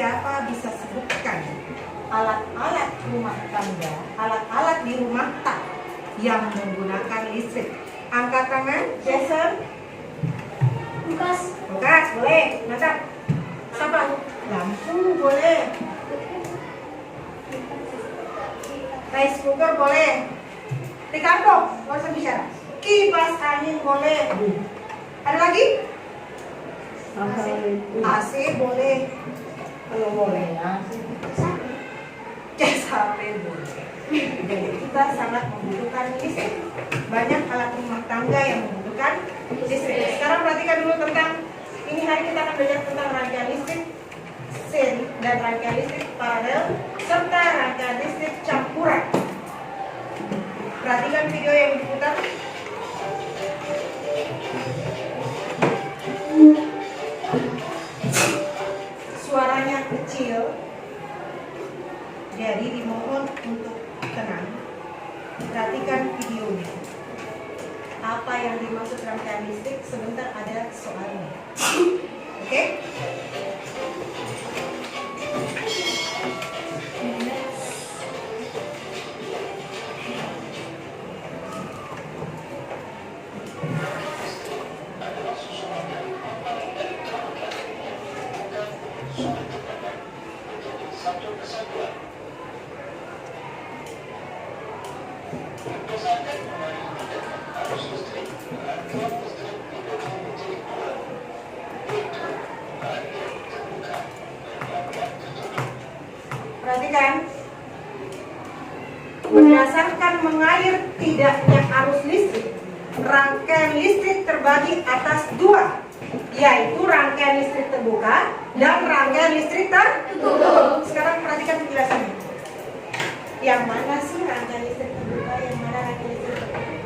siapa bisa sebutkan alat-alat rumah tangga, alat-alat di rumah yang menggunakan listrik? Angkat tangan, Jason. Kulkas boleh. Mantap. Siapa? Lampu boleh. Rice cooker boleh. Ricardo, gak usah bicara. Kipas angin boleh. Ada lagi? AC boleh. Kalau boleh ya. Cas HP boleh. Jadi kita sangat membutuhkan listrik. Banyak alat rumah tangga yang membutuhkan listrik. Sekarang perhatikan dulu tentang ini hari kita akan belajar tentang rangkaian listrik seri dan rangkaian listrik paralel serta rangkaian listrik campuran. Perhatikan video yang diputar. Suaranya kecil, jadi dimohon untuk tenang. Perhatikan videonya. Apa yang dimaksud rangkaian listrik? Sebentar ada soalnya. Oke? Perhatikan, berdasarkan mengalir tidaknya arus listrik, rangkaian listrik terbagi atas dua, yaitu rangkaian listrik terbuka dan rangkaian listrik tertutup. Sekarang perhatikan penjelasannya. Yang mana sih rangkaian listrik terbuka, yang mana rangkaian listrik tertutup?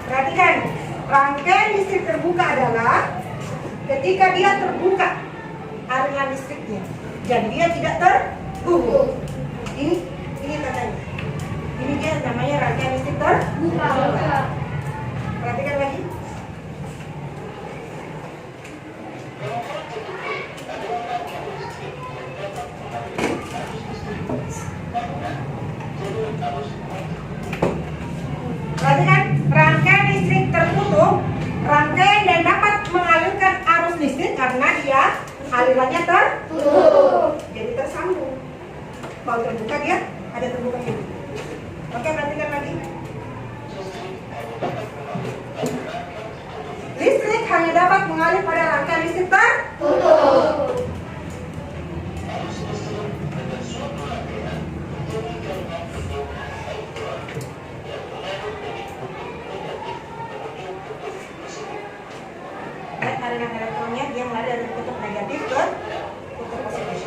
Perhatikan, rangkaian listrik terbuka adalah ketika dia terbuka aliran listriknya dan dia tidak terhubung. Ini tandanya. Ini dia namanya rangkaian listrik terbuka. Perhatikan lagi. Perhatikan, rangkaian listrik tertutup, rangkaian yang dapat mengalirkan arus listrik karena dia alirannya tertutup, jadi tersambung. Kalau terbuka dia ada terbuka ini. Oke, perhatikan lagi. Listrik hanya dapat mengalir pada rangkaian listrik tertutup. Aliran elektronnya dia mulai dari kutub negatif ke kutub positif.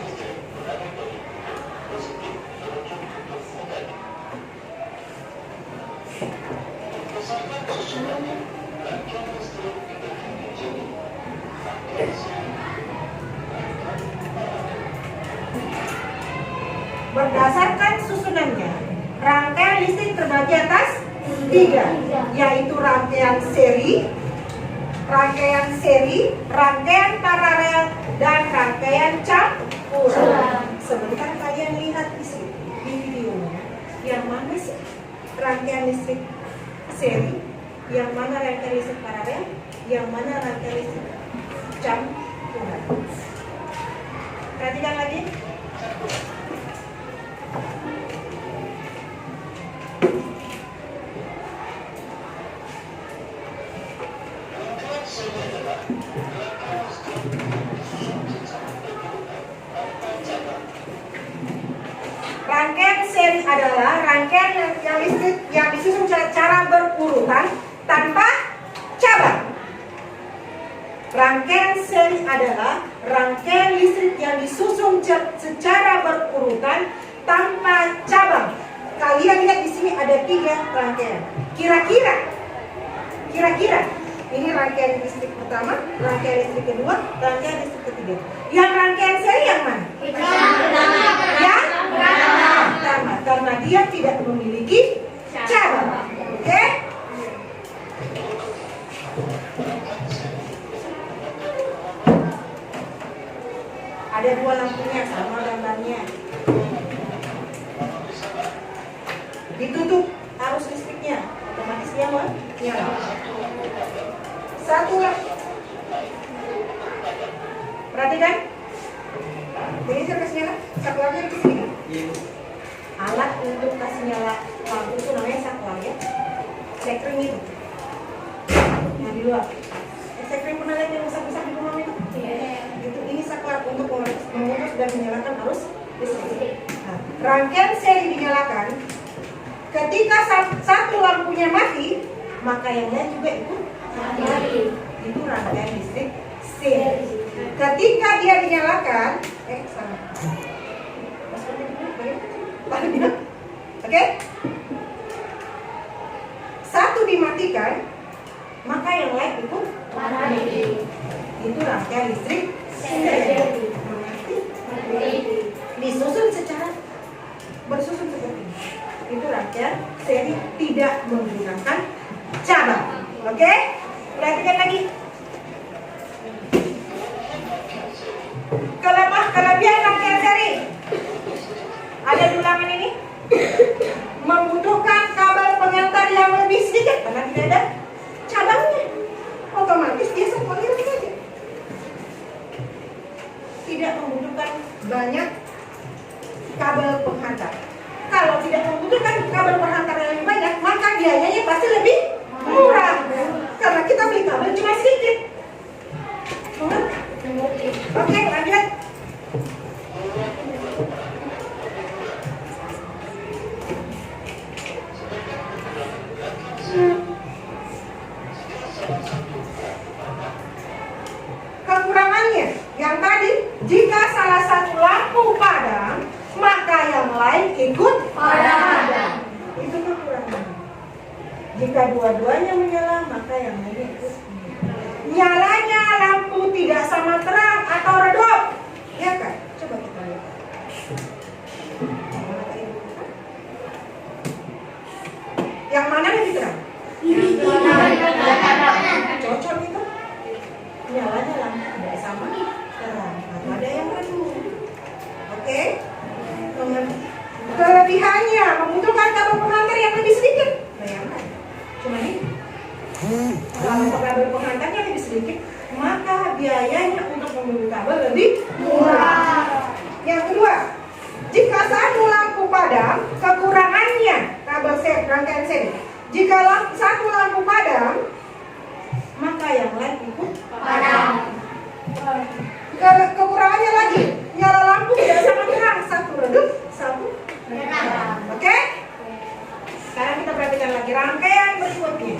Berdasarkan susunannya, rangkaian listrik terbagi atas tiga, yaitu rangkaian seri, rangkaian paralel, dan rangkaian campuran. Sebentar kalian lihat di videonya, yang mana sih rangkaian listrik seri, yang mana rangkaian listrik paralel, yang mana rangkaian listrik campuran. Perhatikan lagi. Rangkaian seri adalah rangkaian yang listrik yang disusun secara berurutan tanpa cabang. Rangkaian seri adalah rangkaian listrik yang disusun secara berurutan tanpa cabang. Kalian lihat di sini ada 3 rangkaian. Kira-kira ini rangkaian listrik pertama, rangkaian listrik kedua, rangkaian listrik ketiga. Yang rangkaian seri yang mana? Yang pertama. pertama karena dia tidak memiliki cabang. Oke? Ada dua lampunya sama gambarnya. Ditutup arus listriknya, otomatis dia menyala. Satu lampu. Perhatikan. Jadi saya kasih nyala, saklarnya di sini. Alat untuk kasih nyala lampu itu namanya saklar ya. Sekring itu. Nah di luar. Sekring pernah lihat yang besar-besar di rumah itu? Itu ini saklar untuk memutus dan menyalakan arus listrik. Nah, rangkaian seri dinyalakan. Ketika satu lampunya mati, maka yang lain juga ikut mati. Itu rangkaian listrik seri. Ketika dia dinyalakan, Oke? Satu dimatikan, maka yang lain ikut mati. Itu rangkaian listrik seri. Disusun secara bersusun seperti ini. Itu rangkaian seri tidak menggunakan cabang. Oke? Perhatikan lagi. Kelebihan rangkaian seri. Ada di ulangan ini. Membutuhkan kabel pengantar yang lebih sedikit karena tidak ada cabangnya. Otomatis dia semuanya saja. Tidak membutuhkan banyak kabel penghantar. Kalau tidak membutuhkan kabel penghantar yang lebih banyak, maka biayanya pasti lebih murah. Karena kita beli kabel cuma sedikit. Oke, lanjut. Kekurangannya yang tadi, jika salah satu lampu padam, maka yang lain ikut padam. Itu kekurangannya. Jika dua-duanya menyala, maka yang lain ikut. Nyalanya lampu tidak sama terang atau redup, ya kan? Coba kita lihat. Yang mana lebih terang? Cocok itu. Nyalanya lampu tidak sama terang atau ada yang redup. Oke? Kelebihannya membutuhkan kabel penghantar yang lebih sedikit. Bayangkan, cuma ini. Kalau kabel penghantarnya lebih sedikit, maka biayanya untuk membeli kabel lebih murah. Yang kedua, jika satu lampu padam, kekurangannya kabel seri, rangkaian seri. Jika satu lampu padam, maka yang lain ikut padam. Kekurangannya lagi, nyala lampu tidak sama terang, satu redup, satu terang. Oke? Sekarang kita perhatikan lagi rangkaian berikutnya.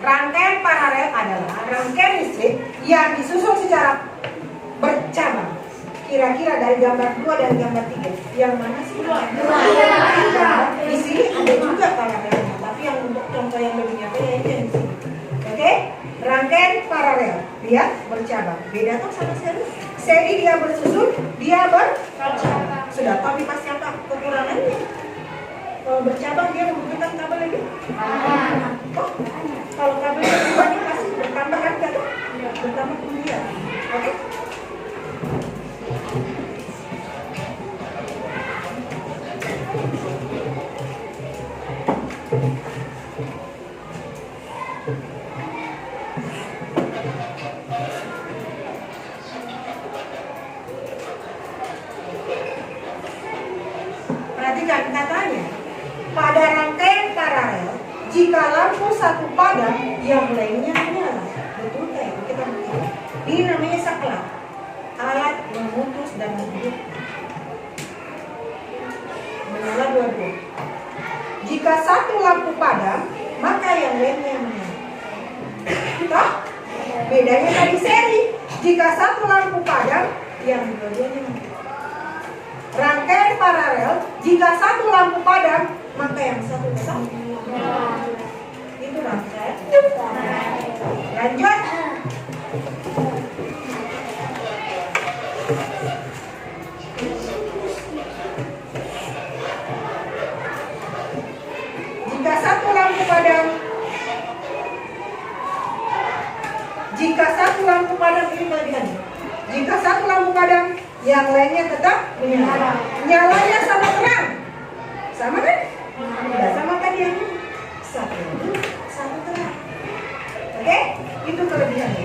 Rangkaian paralel adalah rangkaian listrik yang disusun secara bercabang. Kira-kira dari gambar 2 dan gambar 3, yang mana sih? 2. Di sini ada juga paralelnya, tapi yang untuk contoh yang lebih nyata ya itu yang di sini. Oke? Rangkaian paralel, dia bercabang. Beda tuh sama seri. Seri dia bersusun, dia bercabang. Sudah tahu pasti apa kekurangannya? Kalau bercabang dia membutuhkan kabel lebih. Oh, kalau kabel lebih banyak pasti bertambah harga tuh. Bertambah kemudian. Oke? Perhatikan katanya, pada rangkaian paralel, jika lampu satu padam, yang lainnya menyala. Betul kayak kita buktikan. Ini namanya saklar, alat memutus dan menyala. Menyala dua-dua. Jika satu lampu padam, maka yang lainnya menyala. Toh? Bedanya tadi seri. Jika satu lampu padam, yang dua-duanya mati. Rangkaian paralel, jika satu lampu padam, maka yang satu tetap. Itu rangkaian. Lanjut. Jika satu lampu padam, ini kelebihannya. Jika satu lampu padam, yang lainnya tetap menyala. Nyalanya sama terang, sama kan? Tidak sama tadi yang satu terang. Oke, itu kelebihannya.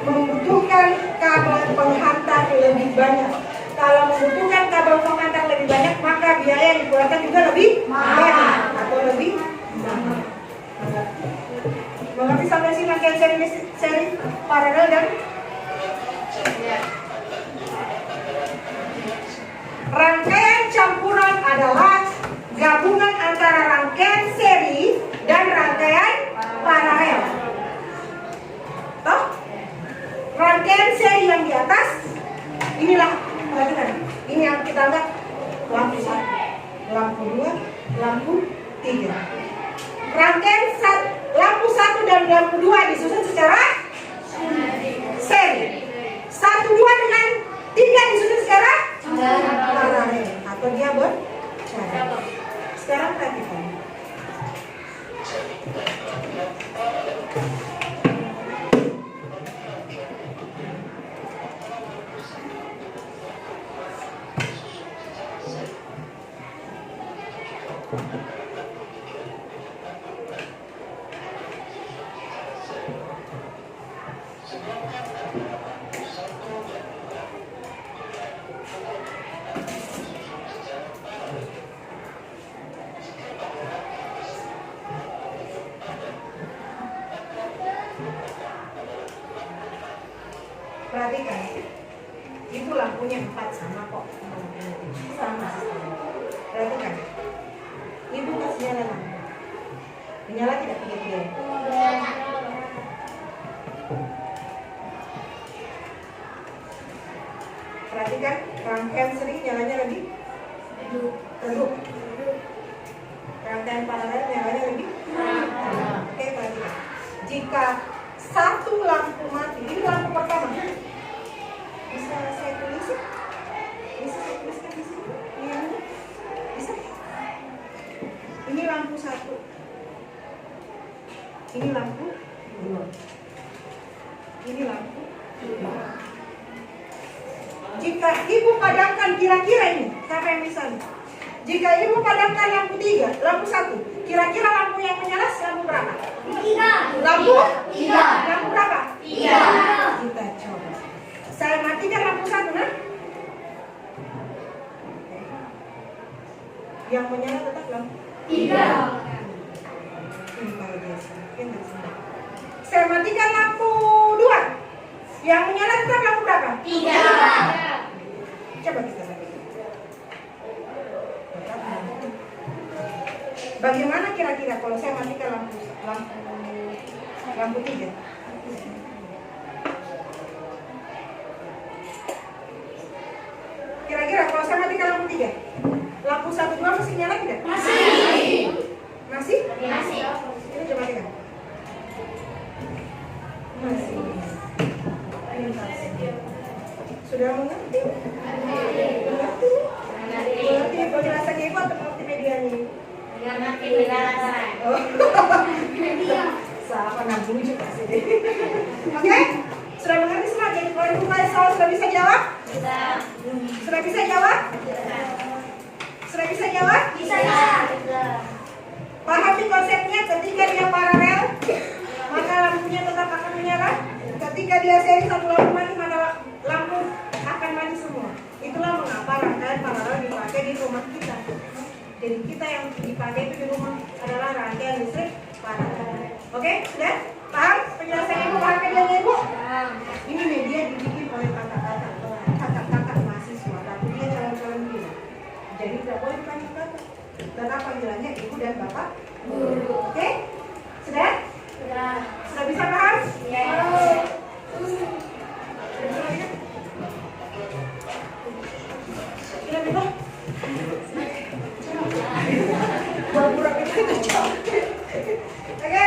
Membutuhkan kabel penghantar lebih banyak. Kalau membutuhkan kabel penghantar lebih banyak, maka biaya yang dikeluarkan juga lebih banyak atau lebih mahal. Mengerti sampai sini rangkaian seri paralel dan rangkaian campuran adalah gabungan antara rangkaian seri dan rangkaian paralel. Toh? Rangkaian seri yang di atas, inilah, perhatikan, ini yang kita anggap lampu 1, lampu 2, lampu 3. Rangkaian lampu 1 dan lampu 2 disusun secara seri. 1, 2 dengan 3 disusun secara paralel atau dia bercabang. Sekarang perhatikan. Perhatikan, itu lampunya 4 sama kok. Sama. Perhatikan, ibu kasih nyala lampu. Menyala tidak tiga-tiga? Perhatikan, rangkaian seri nyalanya lebih redup. Rangkaian paralel nyalanya lebih. Oke, perhatikan. Jika satu lampu mati, ini lampu pertama. Bisa saya tulis? Bisa saya tuliskan di sini? Bisa? Ini lampu 1. Ini lampu 2. Ini lampu 2. Jika ibu padamkan kira-kira ini, siapa yang bisa? Jika ibu padamkan lampu 3, lampu 1, kira-kira lampu yang menyala lampu berapa? 3. Lampu 3. Lampu berapa? 3. Kita coba. Saya matikan lampu 1, nah. Yang menyala tetap lampu 3. Ini kalau biasa. Saya matikan lampu 2. Yang menyala tetap lampu berapa? 3. Coba kita lihat. Bagaimana kira-kira kalau saya matikan lampu 3? Kira-kira kalau saya matikan lampu 3, lampu 1, 2 masih nyala tidak? Masih. Masih? Masih. Ini coba matikan. Masih. Sudah mengerti? Mengerti? Mengerti penjelasan ibu atau mengerti medianya? Mengerti penjelasan. Sama nabung juga sih. Oke? Sudah mengerti semua? Jadi kalau ibu tanya soal sudah bisa jawab? Bisa. Sudah bisa jawab? Bisa. Sudah bisa jawab? Bisa. Pahami konsepnya, ketika dia paralel, maka lampunya tetap akan menyala. Ketika dia seri satu lampu mati, maka lampu akan mati semua. Itulah mengapa rangkaian paralel dipakai di rumah kita. Jadi kita yang dipakai itu di rumah adalah rangkaian listrik paralel. Oke, sudah? Paham? Penjelasan ibu, paham medianya ibu? Ini media dibikin oleh kakak-kakak mahasiswa, tapi dia calon-calon gila. Jadi tidak boleh dipakai dan apa panggilannya ibu dan bapak guru. Oke? Sudah? Sudah bisa paham? Oke,